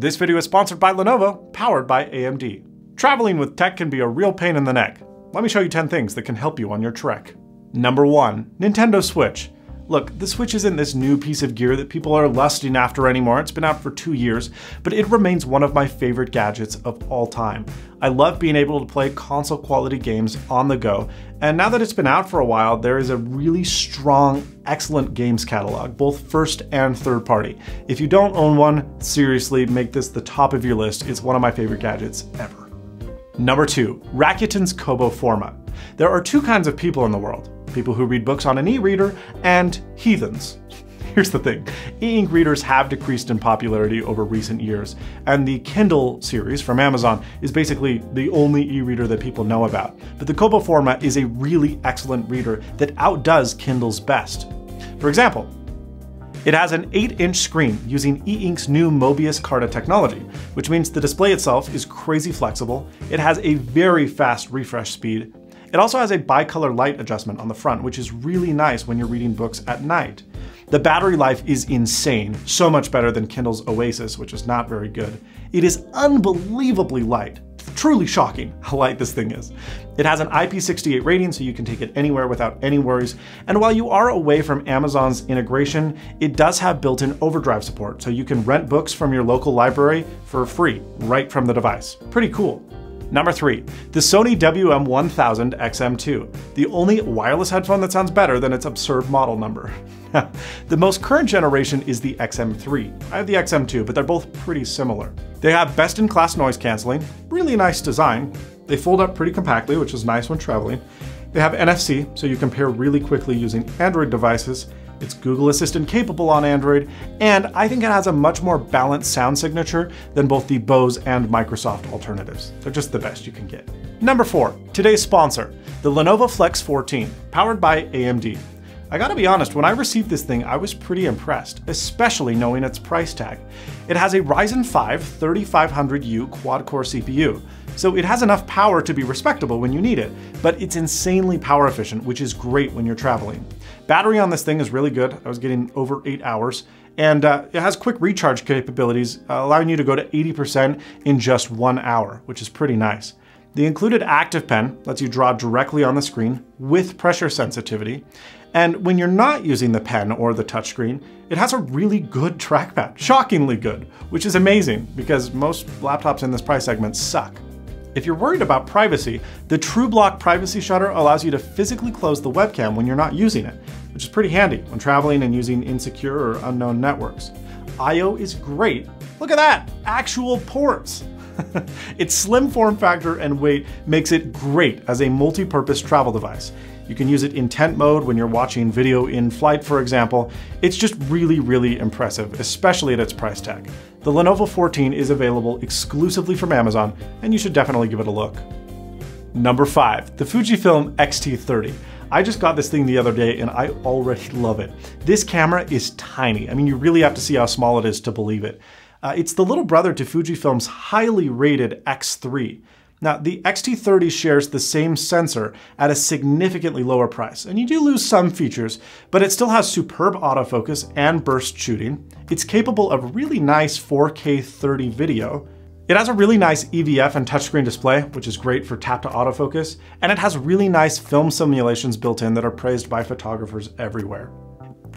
This video is sponsored by Lenovo, powered by AMD. Traveling with tech can be a real pain in the neck. Let me show you 10 things that can help you on your trek. Number 1, Nintendo Switch. Look, the Switch isn't this new piece of gear that people are lusting after anymore. It's been out for 2 years, but it remains one of my favorite gadgets of all time. I love being able to play console quality games on the go, and now that it's been out for a while, there is a really strong, excellent games catalog, both first and third party. If you don't own one, seriously, make this the top of your list. It's one of my favorite gadgets ever. Number 2, Rakuten's Kobo Forma. There are 2 kinds of people in the world. People who read books on an e-reader and heathens. Here's the thing, e-ink readers have decreased in popularity over recent years, and the Kindle series from Amazon is basically the only e-reader that people know about. But the Kobo Forma is a really excellent reader that outdoes Kindle's best. For example, it has an 8-inch screen using e-ink's new Mobius Carta technology, which means the display itself is crazy flexible. It has a very fast refresh speed. It also has a bicolor light adjustment on the front, which is really nice when you're reading books at night. The battery life is insane, so much better than Kindle's Oasis, which is not very good. It is unbelievably light. Truly shocking how light this thing is. It has an IP68 rating, so you can take it anywhere without any worries. And while you are away from Amazon's integration, it does have built-in overdrive support, so you can rent books from your local library for free, right from the device. Pretty cool. Number 3, the Sony WM1000 XM2, the only wireless headphone that sounds better than its absurd model number. The most current generation is the XM3. I have the XM2, but they're both pretty similar. They have best-in-class noise canceling, really nice design. They fold up pretty compactly, which is nice when traveling. They have NFC, so you can pair really quickly using Android devices. It's Google Assistant capable on Android, and I think it has a much more balanced sound signature than both the Bose and Microsoft alternatives. They're just the best you can get. Number 4, today's sponsor, the Lenovo Flex 14, powered by AMD. I gotta be honest, when I received this thing, I was pretty impressed, especially knowing its price tag. It has a Ryzen 5 3500U quad-core CPU, so it has enough power to be respectable when you need it, but it's insanely power efficient, which is great when you're traveling. Battery on this thing is really good. I was getting over 8 hours, and it has quick recharge capabilities, allowing you to go to 80% in just 1 hour, which is pretty nice. The included Active Pen lets you draw directly on the screen with pressure sensitivity. And when you're not using the pen or the touchscreen, it has a really good trackpad, shockingly good, which is amazing because most laptops in this price segment suck. If you're worried about privacy, the TrueBlock privacy shutter allows you to physically close the webcam when you're not using it, which is pretty handy when traveling and using insecure or unknown networks. I/O is great. Look at that, actual ports. Its slim form factor and weight makes it great as a multi-purpose travel device. You can use it in tent mode when you're watching video in flight, for example. It's just really, really impressive, especially at its price tag. The Lenovo 14 is available exclusively from Amazon, and you should definitely give it a look. Number 5, the Fujifilm XT30. I just got this thing the other day and I already love it. This camera is tiny. I mean, you really have to see how small it is to believe it. It's the little brother to Fujifilm's highly rated X3. Now, the XT30 shares the same sensor at a significantly lower price, and you do lose some features, but it still has superb autofocus and burst shooting. It's capable of really nice 4K 30 video. It has a really nice EVF and touchscreen display, which is great for tap to autofocus, and it has really nice film simulations built in that are praised by photographers everywhere.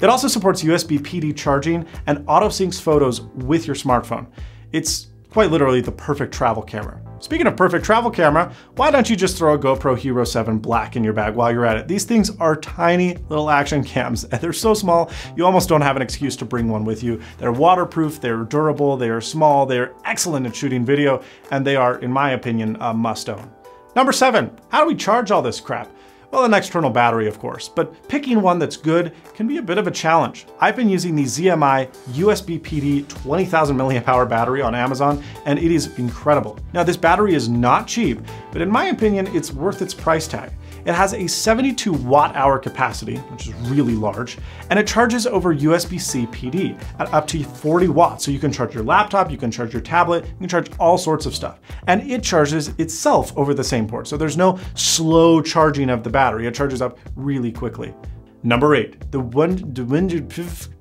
It also supports USB PD charging and auto-syncs photos with your smartphone. It's quite literally the perfect travel camera. Speaking of perfect travel camera, why don't you just throw a GoPro Hero 7 Black in your bag while you're at it? These things are tiny little action cams, and they're so small, you almost don't have an excuse to bring one with you. They're waterproof, they're durable, they are small, they're excellent at shooting video, and they are, in my opinion, a must-own. Number 7, how do we charge all this crap? Well, an external battery, of course, but picking one that's good can be a bit of a challenge. I've been using the Ziayou SBPD 20,000 mAh battery on Amazon, and it is incredible. Now, this battery is not cheap, but in my opinion, it's worth its price tag. It has a 72 watt-hour capacity, which is really large, and it charges over USB-C PD at up to 40 watts. So you can charge your laptop, you can charge your tablet, you can charge all sorts of stuff. And it charges itself over the same port. So there's no slow charging of the battery. It charges up really quickly. Number 8, the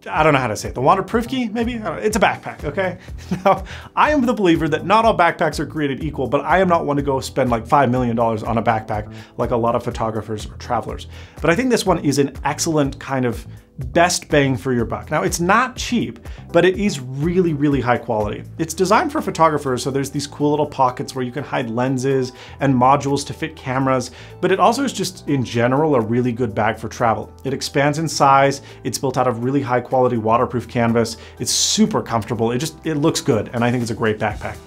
I don't know how to say it, the waterproof key, maybe? I don't know. It's a backpack, okay? Now, I am the believer that not all backpacks are created equal, but I am not one to go spend like $5 million on a backpack like a lot of photographers or travelers. But I think this one is an excellent kind of best bang for your buck. Now, it's not cheap, but it is really, really high quality. It's designed for photographers, so there's these cool little pockets where you can hide lenses and modules to fit cameras, but it also is just, in general, a really good bag for travel. It expands in size, it's built out of really high quality waterproof canvas, it's super comfortable, it looks good, and I think it's a great backpack.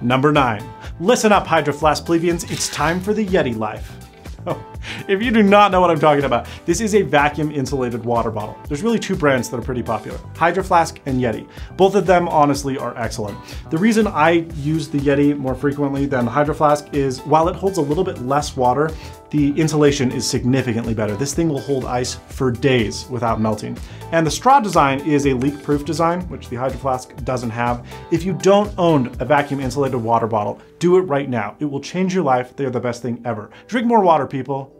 Number 9. Listen up, Hydro Flask plebeians, it's time for the Yeti life. Oh, if you do not know what I'm talking about, this is a vacuum insulated water bottle. There's really 2 brands that are pretty popular, Hydro Flask and Yeti. Both of them honestly are excellent. The reason I use the Yeti more frequently than the Hydro Flask is while it holds a little bit less water, the insulation is significantly better. This thing will hold ice for days without melting. And the straw design is a leak-proof design, which the Hydro Flask doesn't have. If you don't own a vacuum insulated water bottle, do it right now. It will change your life. They're the best thing ever. Drink more water, people.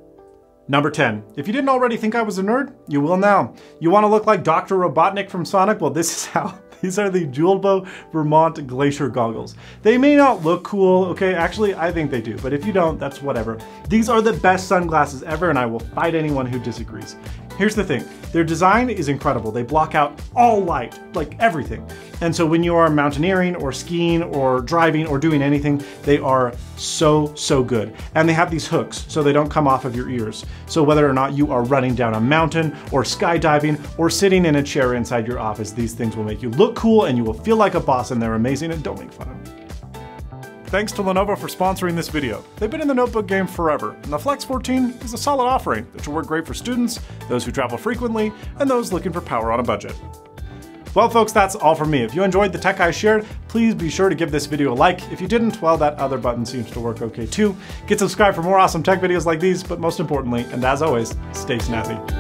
Number 10. If you didn't already think I was a nerd, you will now. You want to look like Dr. Robotnik from Sonic? Well, this is how. These are the Julbo Vermont Glacier goggles. They may not look cool, okay? Actually, I think they do, but if you don't, that's whatever. These are the best sunglasses ever, and I will fight anyone who disagrees. Here's the thing, their design is incredible. They block out all light, like everything. And so when you are mountaineering or skiing or driving or doing anything, they are so, so good. And they have these hooks so they don't come off of your ears. So whether or not you are running down a mountain or skydiving or sitting in a chair inside your office, these things will make you look cool and you will feel like a boss, and they're amazing, and don't make fun of me. Thanks to Lenovo for sponsoring this video. They've been in the notebook game forever, and the Flex 14 is a solid offering that should work great for students, those who travel frequently, and those looking for power on a budget. Well folks, that's all from me. If you enjoyed the tech I shared, please be sure to give this video a like. If you didn't, well, that other button seems to work okay too. Get subscribed for more awesome tech videos like these, but most importantly, and as always, stay snazzy.